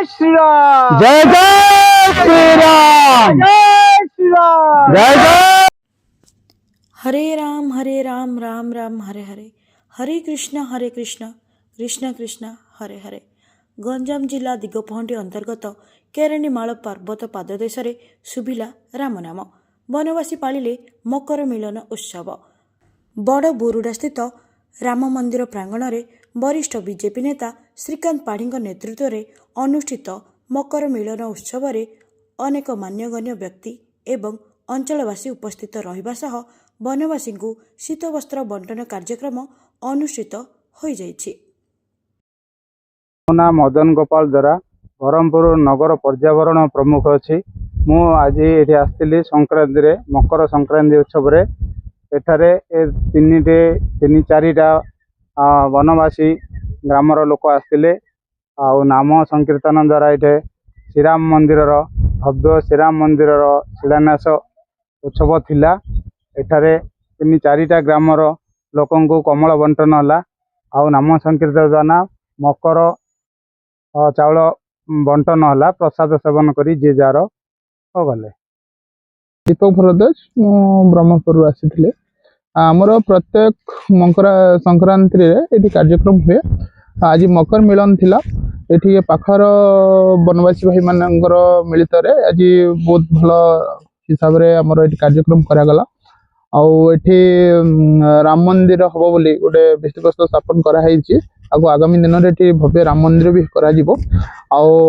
श्री राम जय जय श्री राम जय श्री राम जय जय हरे राम राम राम हरे हरे हरे कृष्ण कृष्ण कृष्ण हरे हरे। गंजाम जिला दिगपहंडी अंतर्गत केरानीमाल पर्वत पाददेश शुभिला रामनाम। बनवासी पालिले मकर मिलन उत्सव। बड़ बुरुडा स्थित राम मंदिर प्रांगण में वरिष्ठ बीजेपी नेता श्रीकांत पाढ़ी नेतृत्व में अनुष्ठित मकर मिलन उत्सव में अनेक मान्यगण्य व्यक्ति एवं अंचलवासी उपस्थित रहिबा सह बनवासी को शीतवस्त्र बंटन कार्यक्रम अनुष्ठित हो जाइछि। मो ना मदन गोपाल द्वारा ब्रह्मपुर नगर पर्यावरण प्रमुख अच्छी मु आज ये आसती संक्रांति रे मकर संक्रांति उत्सव एठारे तीन चारिटा वनवासी ग्रामर लोक आसते नाम संकीर्तन द्वारा ये श्रीराम मंदिर भव्य श्रीराम मंदिर शिलान्यास उत्सव थिला। एठारे तीन चारिटा ग्रामर लोक कमल बंटन है आउ नाम संकीर्तन द्वारा मकर चाउल बंटन है प्रसाद सेवन करी जे जार गले। दीपक भरद्वाज ब्रह्मपुर आसी आमर प्रत्येक मकर संक्रांति ये कार्यक्रम हुए। आज मकर मिलन थिला ये पाखर बनवासी भाई मानकर मिलित आज बहुत भल हिसाब से आमर ये कार्यक्रम करागला। आठी राम मंदिर हम बोली गोटे भित्तिप्रस्तर स्थापन कराई। आगामी दिन में भव्य राम मंदिर भी करा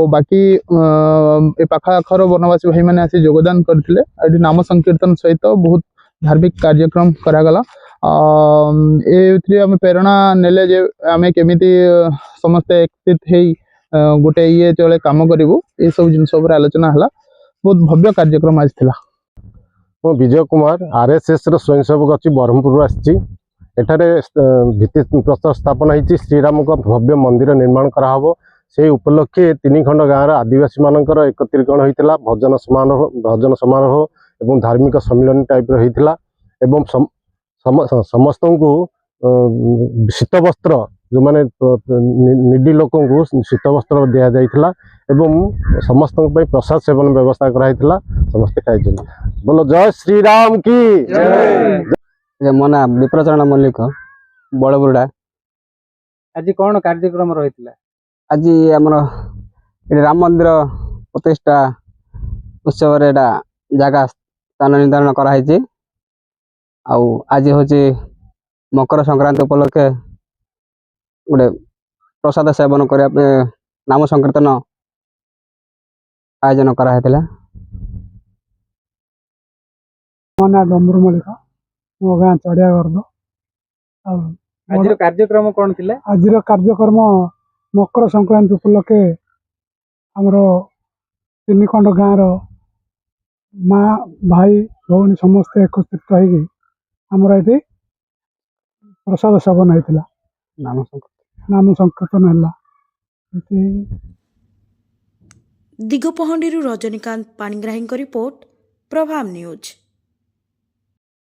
बाकी ए पाखाखर बनवासी भाई मैंने आसी योगदान करते नाम संकीर्तन सहित बहुत धार्मिक कार्यक्रम करागला। आम प्रेरणा नेले जे आम केमिति समस्ते एकत्रित हो गोटे ये चले कम करूँ ये सब जिन आलोचना है। बहुत भव्य कार्यक्रम आज था। मो विजय कुमार आरएसएस स्वयंसेवक अच्छी ब्रह्मपुर आसी भित्ति प्रस्तर स्थापन होती श्रीराम का भव्य मंदिर निर्माण कराहब से उपलक्षे तीन खंड गाँव आदिवासी मानकर एकत्रीकरण होता भजन समारोह एवं धार्मिक सम्मिलन टाइप होता एवं समस्त को शीत वस्त्र जो माने निडी लोक शीत वस्त्र दि जाइथिला एवं समस्त प्रसाद सेवन व्यवस्था कराइथिला। समस्ते खाई बोलो जय श्री राम की जय। मो ना विप्रचरण मल्लिक बड़बुरुडा। आज कौन कार्यक्रम रही? आज आमर राम मंदिर प्रतिष्ठा उत्सव जगह स्थान निर्धारण कराई। आज हूँ मकर संक्रांति उपलक्षे गोटे प्रसाद सेवन करने नाम संकीर्तन आयोजन कराई। मो ना डम्बरू मल्लिक मो गाँ चढ़िया गर्द। आज कार्यक्रम कौन थिला? आज कार्यक्रम मकर संक्रांति उपलक्षे आमर तीन खंड गाँव माँ भाई भौणी समस्ते एकत्रित होमर ये प्रसाद सेवन होता नाम संकीर्तन है। दिगपहंडी रजनीकांत पाणिग्राही रिपोर्ट प्रभाव न्यूज।